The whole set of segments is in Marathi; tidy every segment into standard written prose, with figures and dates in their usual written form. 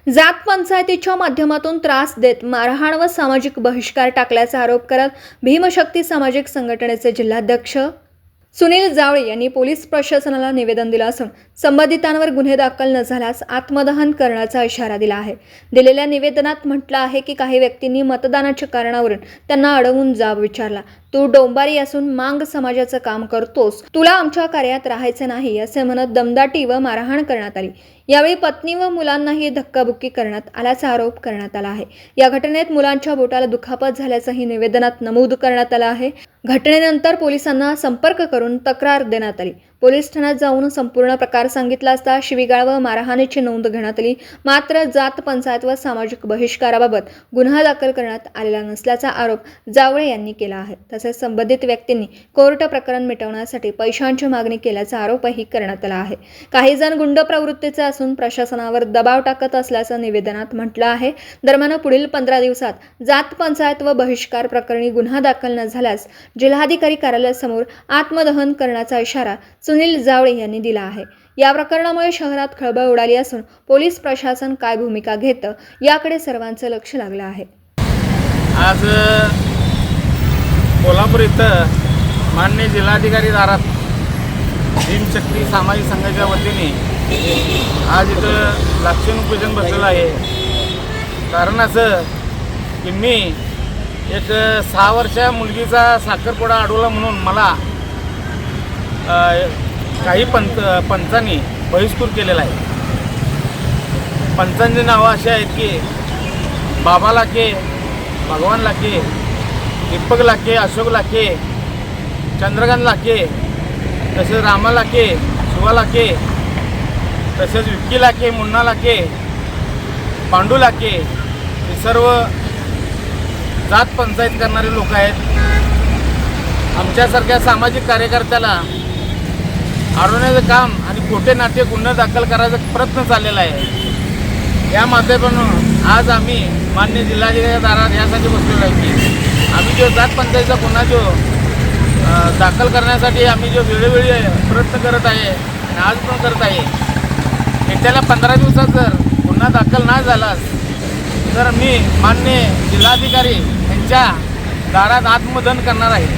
जात पंचायतीच्या माध्यमातून त्रास देत मारहाण व सामाजिक बहिष्कार टाकल्याचा आरोप करत भीमशक्ती सामाजिक संघटनेचे जिल्हाध्यक्ष सुनील जावळे यांनी पोलीस प्रशासनाला निवेदन दिलं असून संबंधितांवर गुन्हे दाखल न झाल्यास आत्मदहन करण्याचा इशारा दिला आहे। दिलेल्या निवेदनात म्हटलं आहे की काही व्यक्तींनी मतदानाच्या कारणावरून त्यांना अडवून जाब विचारला, तू डोंबारी असून मांग समाजाचं काम करतोस, तुला आमच्या कार्यात राहायचं नाही असे म्हणत दमदाटी व मारहाण करण्यात आली। यावेळी पत्नी व मुलांनाही धक्काबुक्की करण्यात आल्याचा आरोप करण्यात आला आहे। या घटनेत मुलांच्या बोटाला दुखापत झाल्याचंही निवेदनात नमूद करण्यात आलं आहे। घटनेनंतर पोलिसांना संपर्क करून तक्रार देण्यात आली। पोलीस ठाण्यात जाऊन संपूर्ण प्रकार सांगितला असता शिवीगाळ व मारहाणीची नोंद घेण्यात आली। मात्र जात पंचायत व सामाजिक बहिष्काराबाबत गुन्हा दाखल करण्यात आलेला नसल्याचा आरोप जावळे यांनी केला आहे। तसेच संबंधित व्यक्तींनी कोर्ट प्रकरण मिटवण्यासाठी पैशांची मागणी केल्याचा आरोपही करण्यात आला आहे। काही जण गुंड प्रवृत्तीचे असून प्रशासनावर दबाव टाकत असल्याचं निवेदनात म्हटलं आहे। दरम्यान पुढील 15 दिवसात जात पंचायत व बहिष्कार प्रकरणी गुन्हा दाखल न झाल्यास जिल्हाधिकारी कार्यालयासमोर आत्मदहन करण्याचा इशारा सुनील जावळे यांनी दिला आहे। या प्रकरणामुळे शहरात खळबळ उडाली असून पोलीस प्रशासन काय भूमिका घेतं याकडे सर्वांचं लक्ष लागलं आहे। आज कोल्हापूर इथं माननीय जिल्हाधिकारी दारात भीमशक्ती सामाजिक संघाच्या वतीने आज इथं लक्षपूजन बसलेलं आहे। कारण असं की मी एक 6 वर्षा मुलगीचा साखरपुडा अडवला म्हणून मला काही पंचांनी बहिष्कृत केलेला आहे। पंचांची नावं अशी आहेत की बाबा लाखे, भगवान लाखे, दीपक लाखे, अशोक लाखे, चंद्रकांत लाखे, तसेच रामा लाखे, शिवा लाखे, तसेच विक्की लाखे, मुन्ना लाखे, पांडू लाखे, हे सर्व जात पंचायत करणारे लोक आहेत। आमच्यासारख्या सामाजिक कार्यकर्त्याला अडवण्याचं काम आणि खोटे नाट्य गुन्हा दाखल करायचा प्रयत्न चाललेला आहे। या माध्यमातून आज आम्ही माननीय जिल्हाधिकारी दारात यासाठी बसलेलो आहे की आम्ही जो जात पंचायतीचा गुन्हा जो दाखल करण्यासाठी आम्ही जो वेळोवेळी प्रयत्न करत आहे आणि आज पण करत आहे, येत्याला 15 दिवसात जर गुन्हा दाखल नाही झालाच तर मी माननीय जिल्हाधिकारी यांच्या दारात आत्मदहन करणार आहे।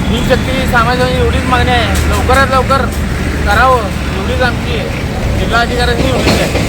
भीमशक्ती समाजाची एवढीच मागणी आहे, लवकरात लवकर करावं एवढीच आमची जिल्हाधिकाऱ्यांनी विनंती आहे।